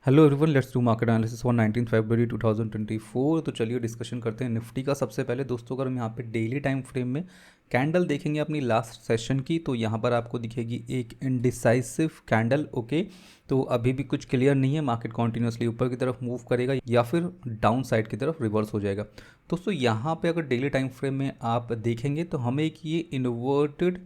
Hello everyone, let's do market analysis for 19 फरवरी 2024। तो चलिए discussion करते हैं निफ्टी का। सबसे पहले दोस्तों अगर हम यहाँ पे डेली टाइम फ्रेम में कैंडल देखेंगे अपनी लास्ट सेशन की, तो यहाँ पर आपको दिखेगी एक इनडिसाइसिव कैंडल। ओके, तो अभी भी कुछ क्लियर नहीं है मार्केट कॉन्टिन्यूसली ऊपर की तरफ मूव करेगा या फिर डाउन साइड की तरफ रिवर्स हो जाएगा। दोस्तों यहाँ पे अगर डेली टाइम फ्रेम में आप देखेंगे तो हमें एक ये इन्वर्टेड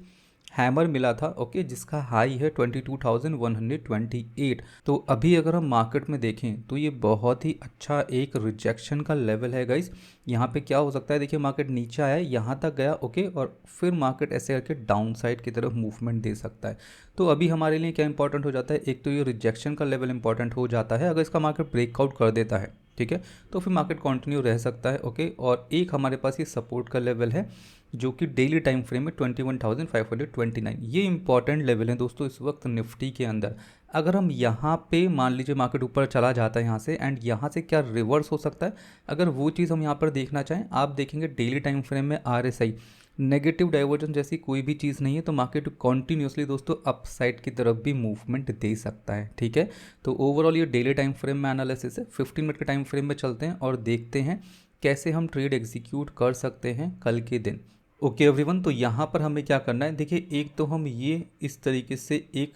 हैमर मिला था, ओके, जिसका हाई है 22,128। तो अभी अगर हम मार्केट में देखें तो ये बहुत ही अच्छा एक रिजेक्शन का लेवल है गाइस। यहाँ पे क्या हो सकता है, देखिए मार्केट नीचे आया, यहाँ तक गया, ओके, और फिर मार्केट ऐसे करके डाउन साइड की तरफ मूवमेंट दे सकता है। तो अभी हमारे लिए क्या इंपॉर्टेंट हो जाता है, एक तो ये रिजेक्शन का लेवल इंपॉर्टेंट हो जाता है। अगर इसका मार्केट ब्रेकआउट कर देता है, ठीक है, तो फिर मार्केट कंटिन्यू रह सकता है, ओके। और एक हमारे पास ये सपोर्ट का लेवल है जो कि डेली टाइम फ्रेम में 21,529, ये इंपॉर्टेंट लेवल है दोस्तों इस वक्त निफ्टी के अंदर। अगर हम यहाँ पे मान लीजिए मार्केट ऊपर चला जाता है यहाँ से, एंड यहाँ से क्या रिवर्स हो सकता है, अगर वो चीज़ हम यहाँ पर देखना चाहें, आप देखेंगे डेली टाइम फ्रेम में RSI नेगेटिव डाइवर्जन जैसी कोई भी चीज़ नहीं है, तो मार्केट कॉन्टीन्यूसली दोस्तों अप साइड की तरफ भी मूवमेंट दे सकता है, ठीक है। तो ओवरऑल ये डेली टाइम फ्रेम में एनालिसिस है। 15 मिनट के टाइम फ्रेम में चलते हैं और देखते हैं कैसे हम ट्रेड एग्जीक्यूट कर सकते हैं कल के दिन। ओके एवरीवन, तो यहाँ पर हमें क्या करना है, देखिए एक तो हम ये इस तरीके से एक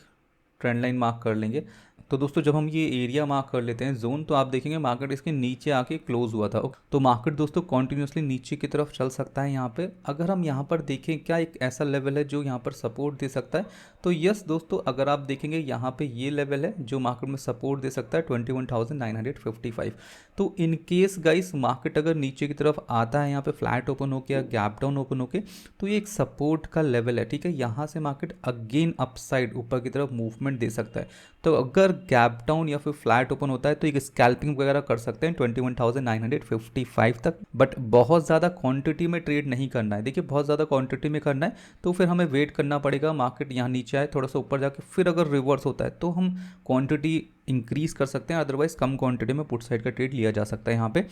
ट्रेंड लाइन मार्क कर लेंगे। तो दोस्तों जब हम ये एरिया मार्क कर लेते हैं जोन, तो आप देखेंगे मार्केट इसके नीचे आके क्लोज हुआ था। तो मार्केट दोस्तों कॉन्टिन्यूसली नीचे की तरफ चल सकता है यहाँ पे। अगर हम यहाँ पर देखें क्या एक ऐसा लेवल है जो यहाँ पर सपोर्ट दे सकता है, तो यस दोस्तों, अगर आप देखेंगे यहाँ पे ये लेवल है जो मार्केट में सपोर्ट दे सकता है 21,955। तो इन केस गाइस मार्केट अगर नीचे की तरफ आता है यहाँ पे फ्लैट ओपन होके या गैप डाउन ओपन होके, तो ये एक सपोर्ट का लेवल है, ठीक है। यहाँ से मार्केट अगेन अपसाइड ऊपर की तरफ मूवमेंट दे सकता है। तो अगर गैप डाउन या फिर फ्लैट ओपन होता है तो एक स्कैल्पिंग वगैरह कर सकते हैं 21,955 तक, बट बहुत ज़्यादा क्वांटिटी में ट्रेड नहीं करना है। देखिए बहुत ज़्यादा क्वांटिटी में करना है तो फिर हमें वेट करना पड़ेगा, मार्केट यहाँ नीचे आए, थोड़ा सा ऊपर जाके फिर अगर रिवर्स होता है तो हम क्वांटिटी इंक्रीज कर सकते हैं, अदरवाइज कम क्वांटिटी में पुट साइड का ट्रेड लिया जा सकता है यहाँ पे।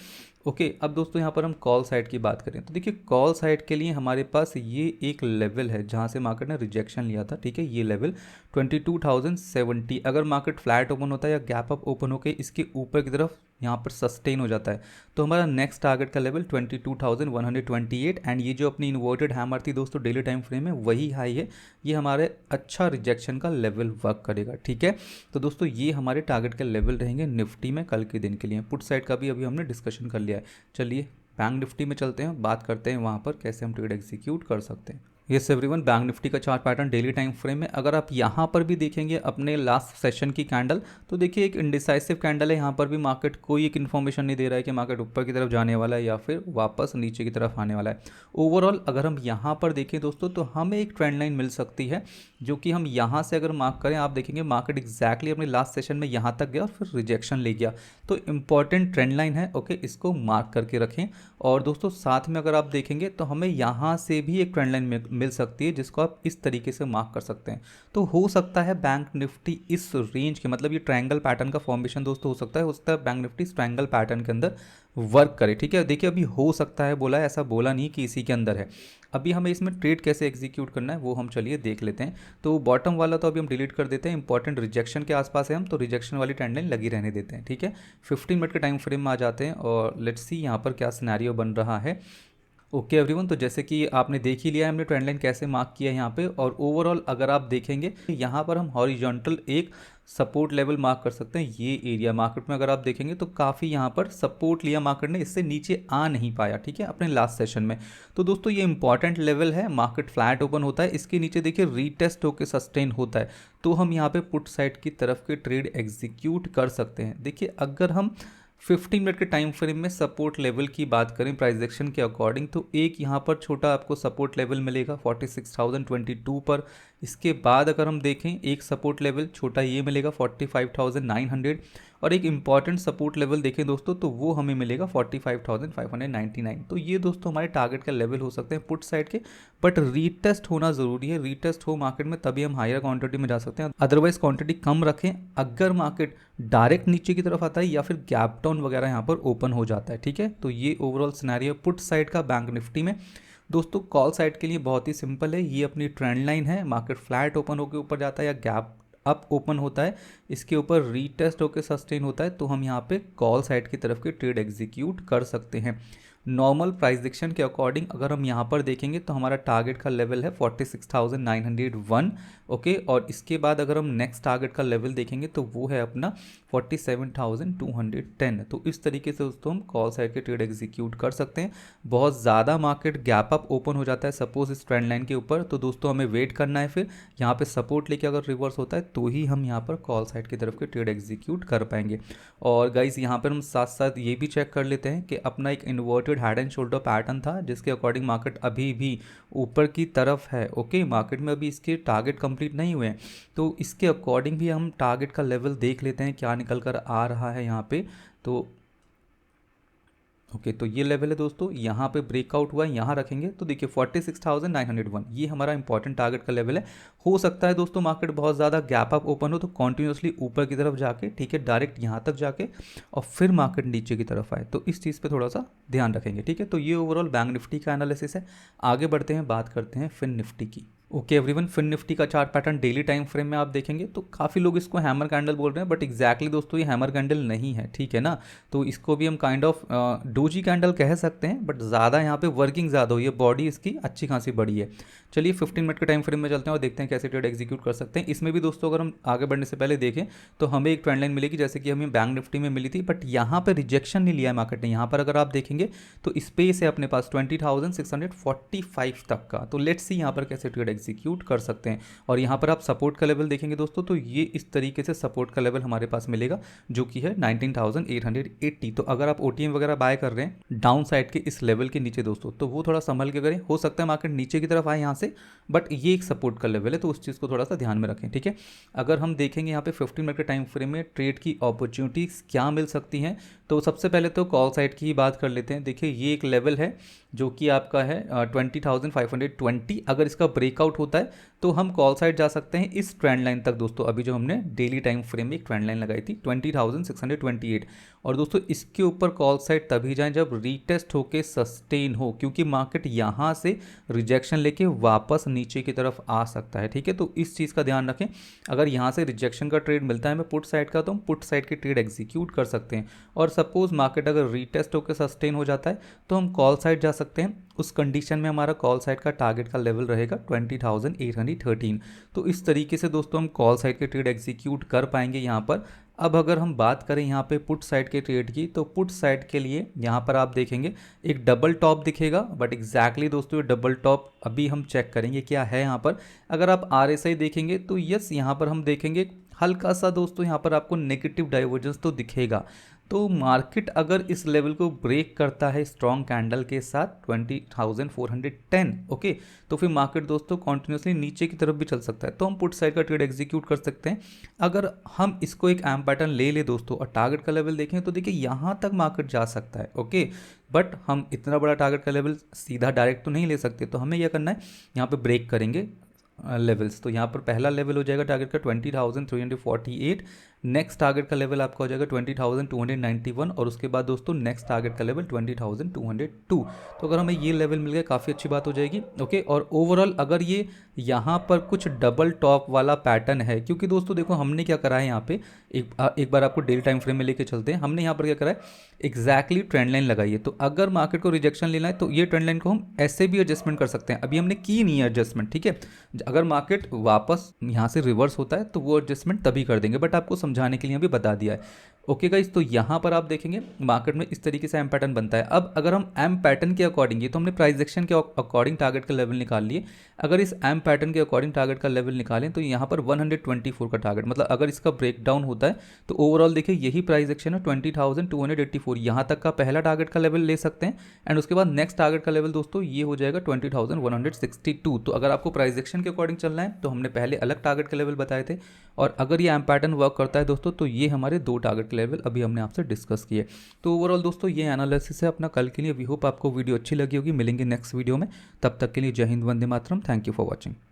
ओके, अब दोस्तों यहाँ पर हम कॉल साइड की बात करें तो देखिए कॉल साइड के लिए हमारे पास ये एक लेवल है जहाँ से मार्केट ने रिजेक्शन लिया था, ठीक है। ये लेवल 22,070, अगर मार्केट फ्लैट ओपन होता है या गैप अप ओपन होकर इसके ऊपर की तरफ यहाँ पर सस्टेन हो जाता है, तो हमारा नेक्स्ट टारगेट का लेवल 22,128। एंड ये जो अपनी इन्वर्टेड हैमर थी दोस्तों डेली टाइम फ्रेम में, वही हाई है, ये हमारे अच्छा रिजेक्शन का लेवल वर्क करेगा, ठीक है। तो दोस्तों ये हमारे टारगेट के लेवल रहेंगे निफ्टी में कल के दिन के लिए। पुट साइड का भी अभी हमने डिस्कशन कर लिया है। चलिए बैंक निफ्टी में चलते हैं, बात करते हैं वहाँ पर कैसे हम ट्रेड एग्जीक्यूट कर सकते हैं। यस एवरीवन, बैंक निफ्टी का chart pattern daily time frame में अगर आप यहाँ पर भी देखेंगे अपने लास्ट सेशन की कैंडल, तो देखिए एक इंडिसाइसिव कैंडल है। यहाँ पर भी मार्केट कोई एक इन्फॉर्मेशन नहीं दे रहा है कि मार्केट ऊपर की तरफ जाने वाला है या फिर वापस नीचे की तरफ आने वाला है। ओवरऑल अगर हम यहाँ पर देखें दोस्तों तो हमें एक ट्रेंड लाइन मिल सकती है जो कि हम यहाँ से अगर मार्क करें, आप देखेंगे मार्केट एक्जैक्टली अपने लास्ट सेशन में यहाँ तक गया और फिर रिजेक्शन ले गया। तो इंपॉर्टेंट ट्रेंड लाइन है, ओके, इसको मार्क करके रखें। और दोस्तों साथ में अगर आप देखेंगे तो हमें यहाँ से भी एक ट्रेंड लाइन मिल सकती है जिसको आप इस तरीके से मार्क कर सकते हैं। तो हो सकता है बैंक निफ्टी इस रेंज के, मतलब ये ट्रायंगल पैटर्न का फॉर्मेशन दोस्तों हो सकता है बैंक निफ्टी इस ट्रायंगल पैटर्न के अंदर वर्क करे, ठीक है। देखिए अभी हो सकता है बोला है, ऐसा बोला नहीं कि इसी के अंदर है। अभी हमें इसमें ट्रेड कैसे एग्जीक्यूट करना है वो हम चलिए देख लेते हैं। तो बॉटम वाला तो अभी हम डिलीट कर देते हैं, इंपॉर्टेंट रिजेक्शन के आसपास है हम, तो रिजेक्शन वाली ट्रेंड लाइन लगी रहने देते हैं, ठीक है। 15 मिनट के टाइम फ्रेम में आ जाते हैं और लेट्स सी यहाँ पर क्या सिनेरियो बन रहा है। ओके एवरीवन, तो जैसे कि आपने देख ही लिया है हमने ट्रेंड लाइन कैसे मार्क किया है यहाँ पे। और ओवरऑल अगर आप देखेंगे यहाँ पर हम हॉरिजॉन्टल एक सपोर्ट लेवल मार्क कर सकते हैं। ये एरिया मार्केट में अगर आप देखेंगे तो काफ़ी यहाँ पर सपोर्ट लिया मार्केट ने, इससे नीचे आ नहीं पाया, ठीक है, अपने लास्ट सेशन में। तो दोस्तों ये इंपॉर्टेंट लेवल है, मार्केट फ्लैट ओपन होता है, इसके नीचे देखिए रीटेस्ट होकर सस्टेन होता है, तो हम यहाँ पे पुट साइड की तरफ के ट्रेड एग्जीक्यूट कर सकते हैं। देखिए अगर हम 15 मिनट के टाइम फ्रेम में सपोर्ट लेवल की बात करें प्राइस एक्शन के अकॉर्डिंग, तो एक यहाँ पर छोटा आपको सपोर्ट लेवल मिलेगा 46,022 पर। इसके बाद अगर हम देखें एक सपोर्ट लेवल छोटा ये मिलेगा 45,900, और एक इंपॉर्टेंट सपोर्ट लेवल देखें दोस्तों तो वो हमें मिलेगा 45,599। तो ये दोस्तों हमारे टारगेट का लेवल हो सकते हैं पुट साइड के, बट रीटेस्ट होना ज़रूरी है। रीटेस्ट हो मार्केट में तभी हम हायर क्वांटिटी में जा सकते हैं, अदरवाइज क्वांटिटी कम रखें। अगर मार्केट डायरेक्ट नीचे की तरफ आता है या फिर गैप डाउन वगैरह यहाँ पर ओपन हो जाता है, ठीक है। तो ये ओवरऑल सिनेरियो पुट साइड का बैंक निफ्टी में। दोस्तों कॉल साइड के लिए बहुत ही सिंपल है, ये अपनी ट्रेंड लाइन है, मार्केट फ्लैट ओपन होकर ऊपर जाता है या गैप अप ओपन होता है, इसके ऊपर रीटेस्ट होकर सस्टेन होता है, तो हम यहाँ पे कॉल साइड की तरफ के ट्रेड एग्जीक्यूट कर सकते हैं। नॉर्मल प्राइस डिक्शन के अकॉर्डिंग अगर हम यहाँ पर देखेंगे तो हमारा टारगेट का लेवल है 46,901, ओके। और इसके बाद अगर हम नेक्स्ट टारगेट का लेवल देखेंगे तो वो है अपना 47,210। तो इस तरीके से दोस्तों हम कॉल साइड के ट्रेड एग्जीक्यूट कर सकते हैं। बहुत ज़्यादा मार्केट गैप अप ओपन हो जाता है सपोज इस ट्रेंड लाइन के ऊपर, तो दोस्तों हमें वेट करना है, फिर यहाँ पे सपोर्ट लेके अगर रिवर्स होता है तो ही हम यहाँ पर कॉल साइड की तरफ के ट्रेड एग्जीक्यूट कर पाएंगे। और गाइज यहाँ पर हम साथ साथ ये भी चेक कर लेते हैं कि अपना एक inverted head and shoulder pattern था जिसके अकॉर्डिंग मार्केट अभी भी ऊपर की तरफ है, ओके। मार्केट में अभी इसके टारगेट कंप्लीट नहीं हुए हैं, तो इसके अकॉर्डिंग भी हम टारगेट का लेवल देख लेते हैं क्या निकल कर आ रहा है यहाँ पे। तो ओके तो ये लेवल है दोस्तों, यहाँ पे ब्रेकआउट हुआ है, यहाँ रखेंगे तो देखिए 46,901 ये हमारा इंपॉर्टेंट टारगेट का लेवल है। हो सकता है दोस्तों मार्केट बहुत ज़्यादा गैप अप ओपन हो तो कॉन्टिन्यूसली ऊपर की तरफ जाके, ठीक है, डायरेक्ट यहाँ तक जाके और फिर मार्केट नीचे की तरफ आए, तो इस चीज़ पे थोड़ा सा ध्यान रखेंगे, ठीक है। तो ये ओवरऑल बैंक निफ्टी का एनालिसिस है। आगे बढ़ते हैं, बात करते हैं फिन निफ्टी की। ओके एवरीवन, फिन निफ्टी का chart pattern daily time frame में आप देखेंगे तो काफ़ी लोग इसको हैमर कैंडल बोल रहे हैं, बट एग्जैक्टली दोस्तों ये हैमर कैंडल नहीं है, ठीक है ना। तो इसको भी हम काइंड ऑफ डोजी कैंडल कह सकते हैं, बट ज़्यादा यहाँ पे वर्किंग ज़्यादा हुई है, बॉडी इसकी अच्छी खासी बड़ी है। चलिए 15 मिनट के टाइम फ्रेम में चलते हैं और देखते हैं कैसे ट्रेड एग्जीक्यूट कर सकते हैं। इसमें भी दोस्तों अगर हम आगे बढ़ने से पहले देखें तो हमें एक ट्रेंड लाइन मिलेगी जैसे कि हमें बैंक निफ्टी में मिली थी, बट यहाँ पर रिजेक्शन नहीं लिया है मार्केट ने। यहाँ पर अगर आप देखेंगे तो स्पेस है अपने पास 20,645 तक का। तो लेट्स सी यहाँ पर कैसे ट्रेड एग्जीक्यूट कर सकते हैं। और यहाँ पर आप सपोर्ट का लेवल देखेंगे दोस्तों तो ये इस तरीके से सपोर्ट का लेवल हमारे पास मिलेगा जो कि है 19,880। तो अगर आप ओटीएम वगैरह बाय कर रहे हैं डाउन साइड के इस लेवल के नीचे दोस्तों तो वो थोड़ा संभल के करें, हो सकता है मार्केट नीचे की तरफ आए यहाँ से, बट ये एक सपोर्ट का लेवल है तो उस चीज़ को थोड़ा सा ध्यान में रखें, ठीक है। अगर हम देखेंगे यहाँ पे 15 मिनट के टाइम फ्रेम में ट्रेड की अपॉर्चुनिटीज़ क्या मिल सकती हैं, तो सबसे पहले तो कॉल साइड की ही बात कर लेते हैं। देखिए ये एक लेवल है जो कि आपका है 20,520। अगर इसका ब्रेकआउट होता है तो हम कॉल साइड जा सकते हैं इस ट्रेंड लाइन तक दोस्तों, अभी जो हमने डेली टाइम फ्रेम में एक ट्रेंड लाइन लगाई थी 20,628। और दोस्तों इसके ऊपर कॉल साइड तभी जाएं जब रीटेस्ट होके सस्टेन हो, क्योंकि मार्केट यहाँ से रिजेक्शन लेके वापस नीचे की तरफ आ सकता है, ठीक है। तो इस चीज़ का ध्यान रखें। अगर यहाँ से रिजेक्शन का ट्रेड मिलता है हमें पुट साइड का तो हम पुट साइड की ट्रेड एग्जीक्यूट कर सकते हैं। और सपोज मार्केट अगर रीटेस्ट होकर सस्टेन हो जाता है तो हम कॉल साइड जा सकते हैं। उस कंडीशन में हमारा कॉल साइड का टारगेट का लेवल रहेगा 20,813। तो इस तरीके से दोस्तों हम कॉल साइड के ट्रेड एग्जीक्यूट कर पाएंगे यहाँ पर। अब अगर हम बात करें यहाँ पे पुट साइड के ट्रेड की, तो पुट साइड के लिए यहाँ पर आप देखेंगे एक डबल टॉप दिखेगा, बट एग्जैक्टली दोस्तों ये डबल टॉप अभी हम चेक करेंगे क्या है यहाँ पर। अगर आप RSI देखेंगे तो यस यहाँ पर हम देखेंगे हल्का सा दोस्तों यहाँ पर आपको नेगेटिव डाइवर्जेंस तो दिखेगा। तो मार्केट अगर इस लेवल को ब्रेक करता है स्ट्रॉन्ग कैंडल के साथ 20,410, ओके, तो फिर मार्केट दोस्तों कॉन्टिन्यूसली नीचे की तरफ भी चल सकता है, तो हम पुट साइड का ट्रेड एग्जीक्यूट कर सकते हैं। अगर हम इसको एक एम पैटर्न ले ले दोस्तों और टारगेट का लेवल देखें तो देखिए यहाँ तक मार्केट जा सकता है, ओके, बट हम इतना बड़ा टारगेट का लेवल सीधा डायरेक्ट तो नहीं ले सकते, तो हमें यह करना है यहाँ पे ब्रेक करेंगे लेवल्स। तो यहाँ पर पहला लेवल हो जाएगा टारगेट का 20,348, नेक्स्ट टारगेट का लेवल आपका हो जाएगा 20,291 और उसके बाद दोस्तों नेक्स्ट टारगेट का लेवल 20,202। तो अगर हमें ये लेवल मिल गया काफ़ी अच्छी बात हो जाएगी, ओके। और ओवरऑल अगर ये यहाँ पर कुछ डबल टॉप वाला पैटर्न है, क्योंकि दोस्तों देखो हमने क्या करा है यहाँ पे, एक बार आपको डेली टाइम फ्रेम में लेके चलते हैं। हमने यहाँ पर क्या करा है, एग्जैक्टली ट्रेंड लाइन लगाई है। तो अगर मार्केट को रिजेक्शन लेना है तो ये ट्रेंड लाइन को हम ऐसे भी एडजस्टमेंट कर सकते हैं, अभी हमने की नहीं है एडजस्टमेंट, ठीक है। अगर मार्केट वापस यहाँ से रिवर्स होता है तो वो एडजस्टमेंट तभी कर देंगे, बट आपको समझाने के लिए अभी बता दिया है, ओके गाइस। तो यहाँ पर आप देखेंगे मार्केट में इस तरीके से एम पैटर्न बनता है। अब अगर हम एम पैटर्न के अकॉर्डिंग, ये तो हमने प्राइस एक्शन के अकॉर्डिंग टारगेट का लेवल निकाल लिए, अगर इस एम पैटर्न के अकॉर्डिंग टारगेट का लेवल निकालें तो यहाँ पर 124 का टारगेट, मतलब अगर इसका ब्रेक डाउन होता है तो ओवरऑल देखिए यही प्राइस एक्शन है 20,284, यहाँ तक का पहला टारगेट का लेवल ले सकते हैं। एंड उसके बाद नेक्स्ट टारगेट का लेवल दोस्तों ये हो जाएगा 20,162। तो अगर आपको प्राइस एक्शन के अकॉर्डिंग चलना है तो हमने पहले अलग टारगेट के लेवल बताए थे, और अगर ये एम पैटर्न वर्क करता है दोस्तों तो ये हमारे दो टारगेट लेवल अभी हमने आपसे डिस्कस किए। तो ओवरऑल दोस्तों ये एनालिसिस है अपना कल के लिए। वी होप आपको वीडियो अच्छी लगी होगी। मिलेंगे नेक्स्ट वीडियो में, तब तक के लिए जय हिंद, वंदे मातरम। Thank you for watching.